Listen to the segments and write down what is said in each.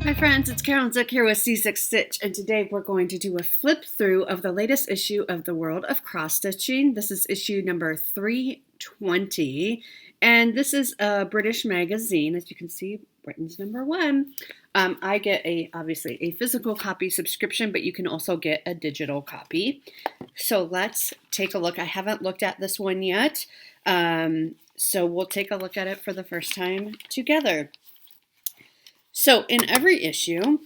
Hi friends, it's Carol and Zick here with C6 Stitch, and today we're going to do a flip through of the latest issue of the World of Cross Stitching. This is issue number 320, and this is a British magazine. As you can see, Britain's #1. I get obviously a physical copy subscription, but you can also get a digital copy. So let's take a look. I haven't looked at this one yet, so we'll take a look at it for the first time together. So in every issue,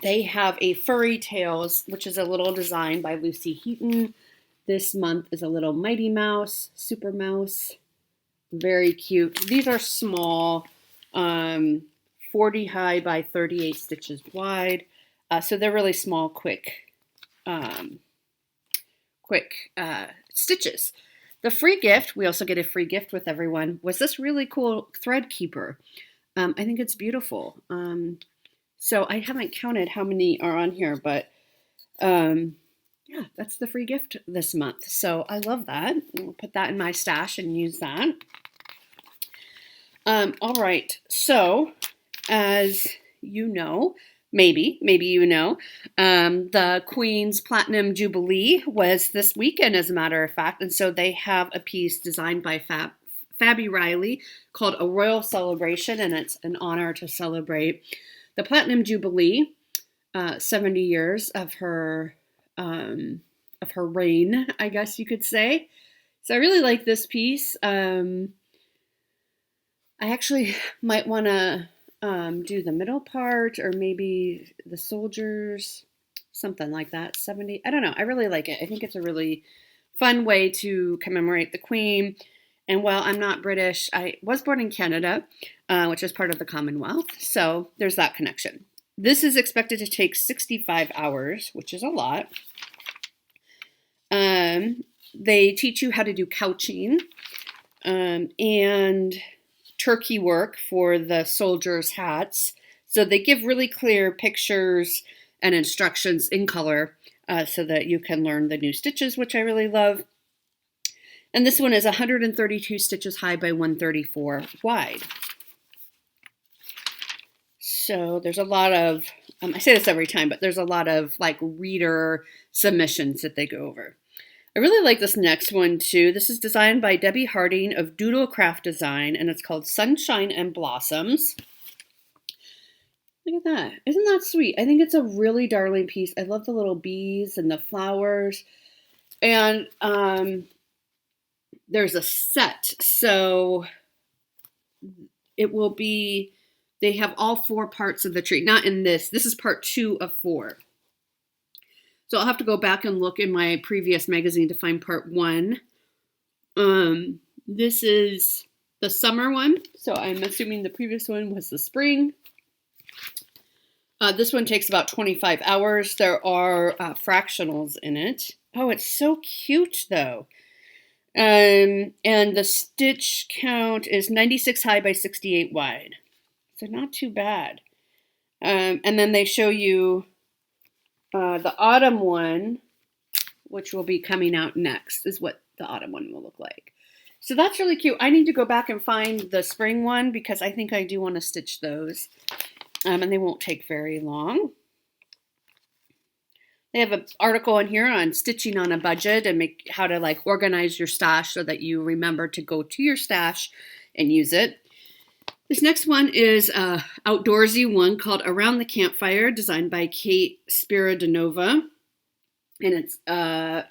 they have a Furry Tales, which is a little design by Lucy Heaton. This month is a little Mighty Mouse, Super Mouse. Very cute. These are small, 40 high by 38 stitches wide. So they're really small, quick stitches. The free gift, we also get a free gift with everyone, was this really cool thread keeper. I think it's beautiful. So I haven't counted how many are on here, but yeah, that's the free gift this month. So I love that. I'll put that in my stash and use that. All right. So as you know, maybe you know, the Queen's Platinum Jubilee was this weekend, as a matter of fact. And so they have a piece designed by Fabby Riley called A Royal Celebration, and it's an honor to celebrate the Platinum Jubilee, 70 years of her reign, I guess you could say. So I really like this piece. I actually might want to do the middle part, or maybe the soldiers, something like that. 70, I don't know. I really like it. I think it's a really fun way to commemorate the Queen. And while I'm not British, I was born in Canada, which is part of the Commonwealth. So there's that connection. This is expected to take 65 hours, which is a lot. They teach you how to do couching and turkey work for the soldiers' hats. So they give really clear pictures and instructions in color so that you can learn the new stitches, which I really love. And this one is 132 stitches high by 134 wide. So there's a lot of, I say this every time, but there's a lot of like reader submissions that they go over. I really like this next one too. This is designed by Debbie Harding of Doodle Craft Design, and it's called Sunshine and Blossoms. Look at that. Isn't that sweet? I think it's a really darling piece. I love the little bees and the flowers. And there's a set, so it will be, they have all 4 parts of the tree. Not in this. This is part 2 of 4. So I'll have to go back and look in my previous magazine to find part 1. This is the summer one, so I'm assuming the previous one was the spring. This one takes about 25 hours. There are fractionals in it. Oh, it's so cute, though. And the stitch count is 96 high by 68 wide. So not too bad. And then they show you the autumn one, which will be coming out next, is what the autumn one will look like. So that's really cute. I need to go back and find the spring one because I think I do want to stitch those. And they won't take very long. They have an article in here on stitching on a budget and how to like organize your stash so that you remember to go to your stash and use it. This next one is an outdoorsy one called Around the Campfire, designed by Kate Spiridonova. And it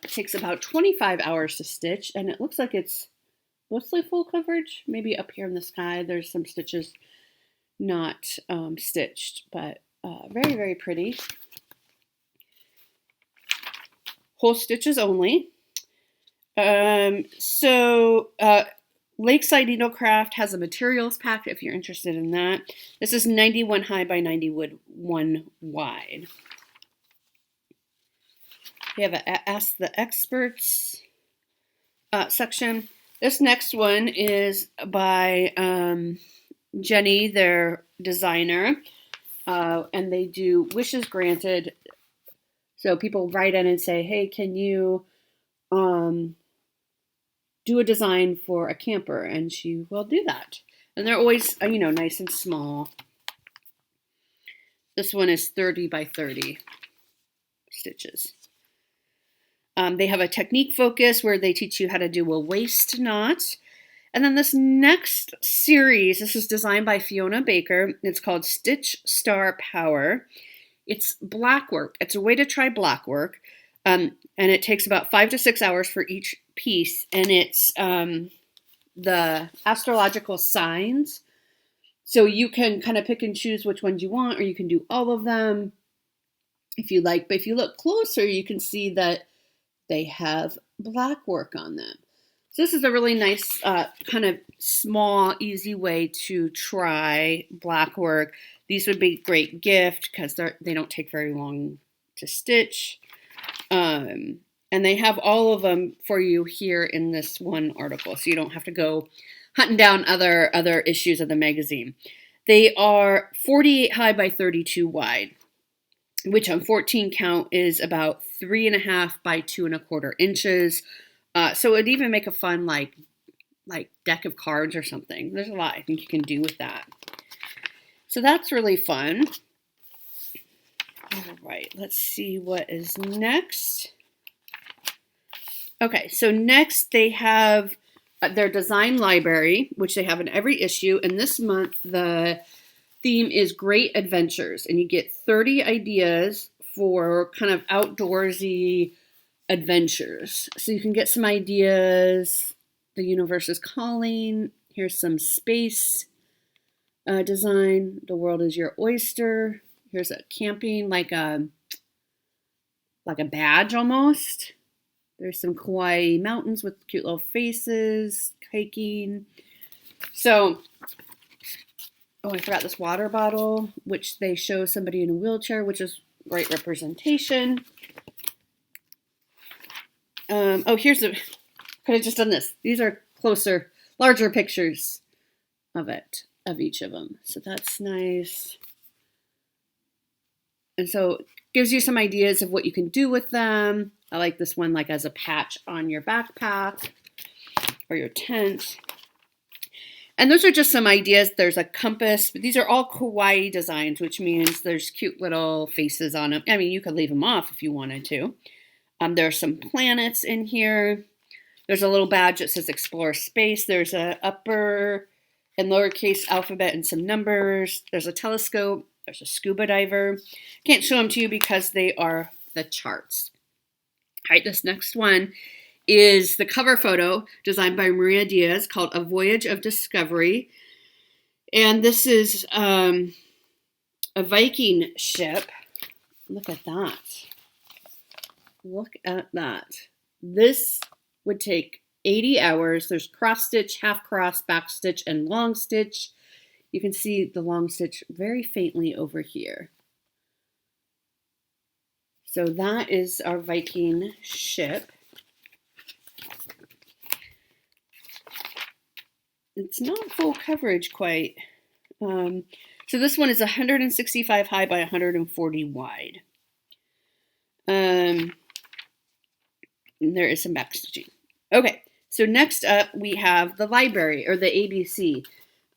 takes about 25 hours to stitch, and it looks like it's mostly full coverage. Maybe up here in the sky there's some stitches not stitched, but very, very pretty. Whole stitches only. Lakeside Needlecraft has a materials pack if you're interested in that. This is 91 high by 91 wide. We have a Ask the Experts section. This next one is by Jenny, their designer, and they do wishes granted. So people write in and say, hey, can you do a design for a camper? And she will do that. And they're always, nice and small. This one is 30 by 30 stitches. They have a technique focus where they teach you how to do a waist knot. And then this next series, this is designed by Fiona Baker. It's called Stitch Star Power. It's black work. It's a way to try black work. And it takes about 5 to 6 hours for each piece. And it's the astrological signs. So you can kind of pick and choose which ones you want, or you can do all of them if you like. But if you look closer, you can see that they have black work on them. So this is a really nice kind of small, easy way to try black work. These would be a great gift because they don't take very long to stitch. And they have all of them for you here in this one article, so you don't have to go hunting down other issues of the magazine. They are 48 high by 32 wide, which on 14 count is about 3.5 by 2.25 inches. So it'd even make a fun like deck of cards or something. There's a lot I think you can do with that. So that's really fun. All right, let's see what is next. Okay, so next they have their design library, which they have in every issue. And this month the theme is Great Adventures, and you get 30 ideas for kind of outdoorsy adventures. So you can get some ideas. The universe is calling. Here's some space design. The world is your oyster. Here's a camping, like a badge almost. There's some kawaii mountains with cute little faces, hiking. So, oh, I forgot this water bottle, which they show somebody in a wheelchair, which is great representation. Oh, here's could have just done this. These are closer, larger pictures of each of them. So that's nice. And so it gives you some ideas of what you can do with them. I like this one like as a patch on your backpack or your tent. And those are just some ideas. There's a compass. These are all kawaii designs, which means there's cute little faces on them. I mean, you could leave them off if you wanted to. There are some planets in here. There's a little badge that says Explore Space. There's a upper and lowercase alphabet and some numbers. There's a telescope. There's a scuba diver. Can't show them to you because they are the charts. All right, this next one is the cover photo designed by Maria Diaz called A Voyage of Discovery. And this is a Viking ship. Look at that. Look at that. This would take 80 hours. There's cross stitch, half cross, back stitch, and long stitch. You can see the long stitch very faintly over here. So that is our Viking ship. It's not full coverage quite. So this one is 165 high by 140 wide. And there is some back stitching. Okay, so next up we have the library, or the ABC.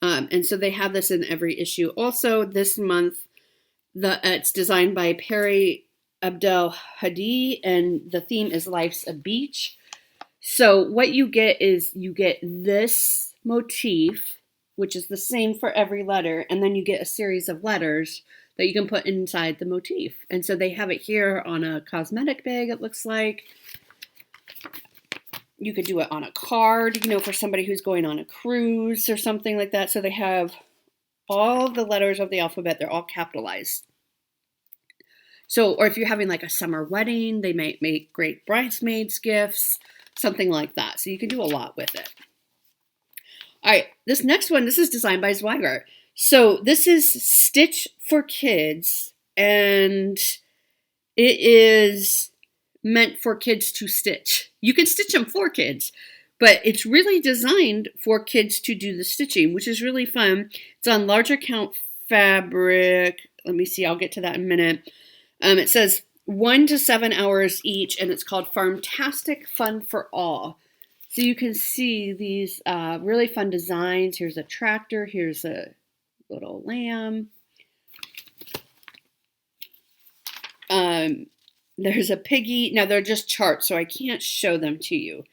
And so they have this in every issue. Also this month, it's designed by Perry Abdel Hadi, and the theme is Life's a Beach. So what you get is you get this motif, which is the same for every letter, and then you get a series of letters that you can put inside the motif. And so they have it here on a cosmetic bag, it looks like. You could do it on a card, for somebody who's going on a cruise or something like that. So they have all the letters of the alphabet. They're all capitalized. So, or if you're having like a summer wedding, they might make great bridesmaids gifts, something like that. So you can do a lot with it. All right, this next one, this is designed by Zweigart. So this is Stitch for Kids, and it is meant for kids to stitch. You can stitch them for kids, but it's really designed for kids to do the stitching, which is really fun. It's on larger count fabric. Let me see, I'll get to that in a minute. It says 1 to 7 hours each, and it's called Farmtastic Fun for All. So you can see these really fun designs. Here's a tractor. Here's a little lamb. There's a piggy. Now they're just charts, so I can't show them to you.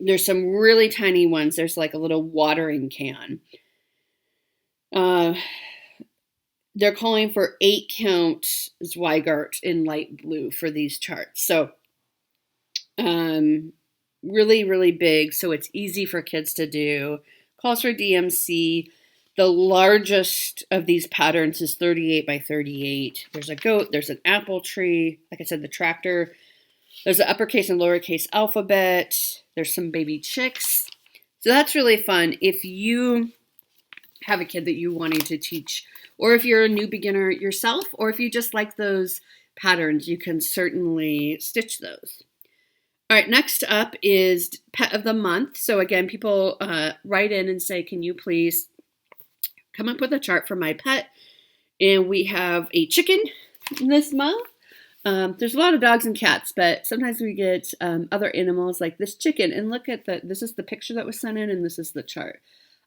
There's some really tiny ones. There's like a little watering can. They're calling for 8 count Zweigart in light blue for these charts. So really, really big. So it's easy for kids to do. Calls for DMC. The largest of these patterns is 38 by 38. There's a goat. There's an apple tree. Like I said, the tractor. There's an uppercase and lowercase alphabet. There's some baby chicks. So that's really fun. If you have a kid that you wanting to teach, or if you're a new beginner yourself, or if you just like those patterns, you can certainly stitch those. All right, next up is Pet of the Month. So again, people write in and say, can you please come up with a chart for my pet? And we have a chicken this month. There's a lot of dogs and cats, but sometimes we get other animals like this chicken. And look at this is the picture that was sent in, and this is the chart.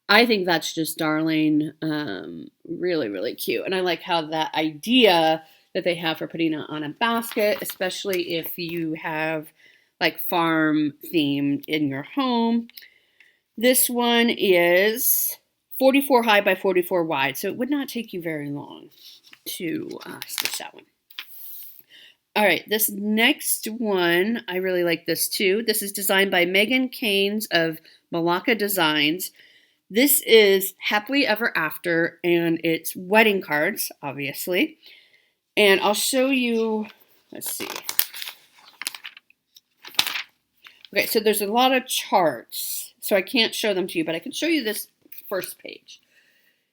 I think that's just darling, really, really cute. And I like how that idea that they have for putting it on a basket, especially if you have like farm theme in your home. This one is 44 high by 44 wide, so it would not take you very long to stitch that one. All right, this next one, I really like this too. This is designed by Megan Keynes of Malacca Designs. This is Happily Ever After, and it's wedding cards, obviously. And I'll show you, let's see. Okay, so there's a lot of charts, so I can't show them to you, but I can show you this first page.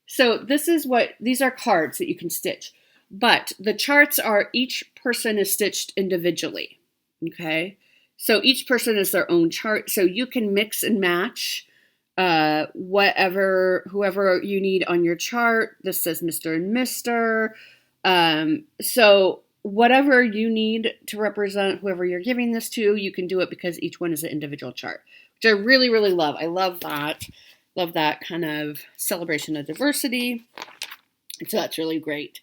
So these are cards that you can stitch, but the charts are each person is stitched individually, okay? So each person is their own chart, so you can mix and match whoever you need on your chart. This says Mr. and Mr. So whatever you need to represent whoever you're giving this to, you can do it because each one is an individual chart, which I really, really love. I love that. Love that kind of celebration of diversity. So that's really great.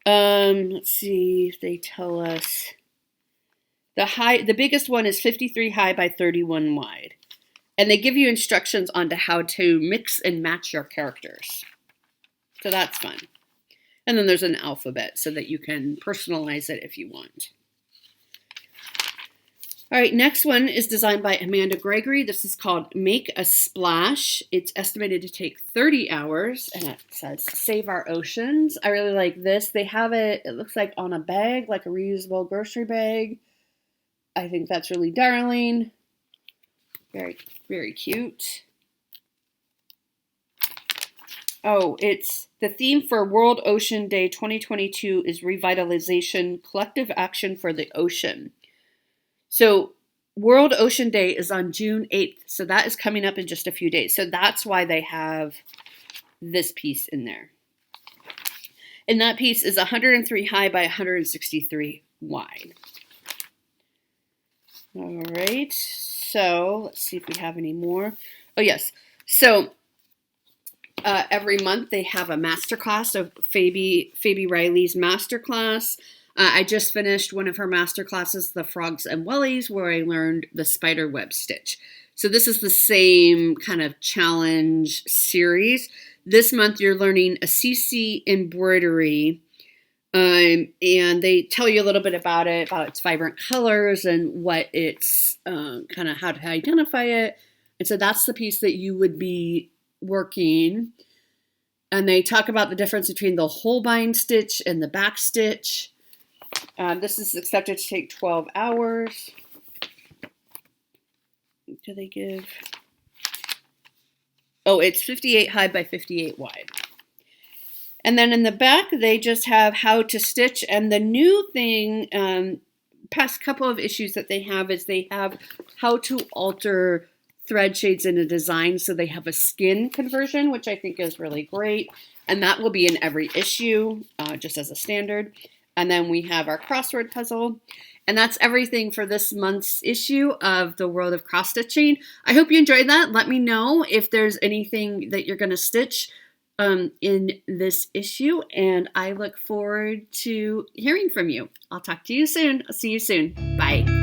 Let's see if they tell us. The biggest one is 53 high by 31 wide. And they give you instructions on how to mix and match your characters. So that's fun. And then there's an alphabet so that you can personalize it if you want. All right, next one is designed by Amanda Gregory. This is called Make a Splash. It's estimated to take 30 hours, and it says Save Our Oceans. I really like this. They have it looks like on a bag, like a reusable grocery bag. I think that's really darling. Very, very cute. Oh, it's the theme for World Ocean Day 2022 is Revitalization, Collective Action for the Ocean. So World Ocean Day is on June 8th. So that is coming up in just a few days. So that's why they have this piece in there. And that piece is 103 high by 163 wide. All right. So let's see if we have any more. Oh, yes. So every month they have a masterclass of Phoebe Riley's masterclass. I just finished one of her master classes, the Frogs and Wellies, where I learned the spider web stitch. So this is the same kind of challenge series. This month you're learning a CC embroidery, and they tell you a little bit about it, about its vibrant colors and what it's kind of how to identify it. And so that's the piece that you would be working. And they talk about the difference between the whole bind stitch and the back stitch. This is expected to take 12 hours. Do they give? Oh, it's 58 high by 58 wide. And then in the back, they just have how to stitch. And the new thing, past couple of issues that they have is they have how to alter thread shades in a design. So they have a skin conversion, which I think is really great. And that will be in every issue, just as a standard. And then we have our crossword puzzle. And that's everything for this month's issue of the World of Cross Stitching. I hope you enjoyed that. Let me know if there's anything that you're going to stitch in this issue, and I look forward to hearing from you. I'll talk to you soon. I'll see you soon. Bye.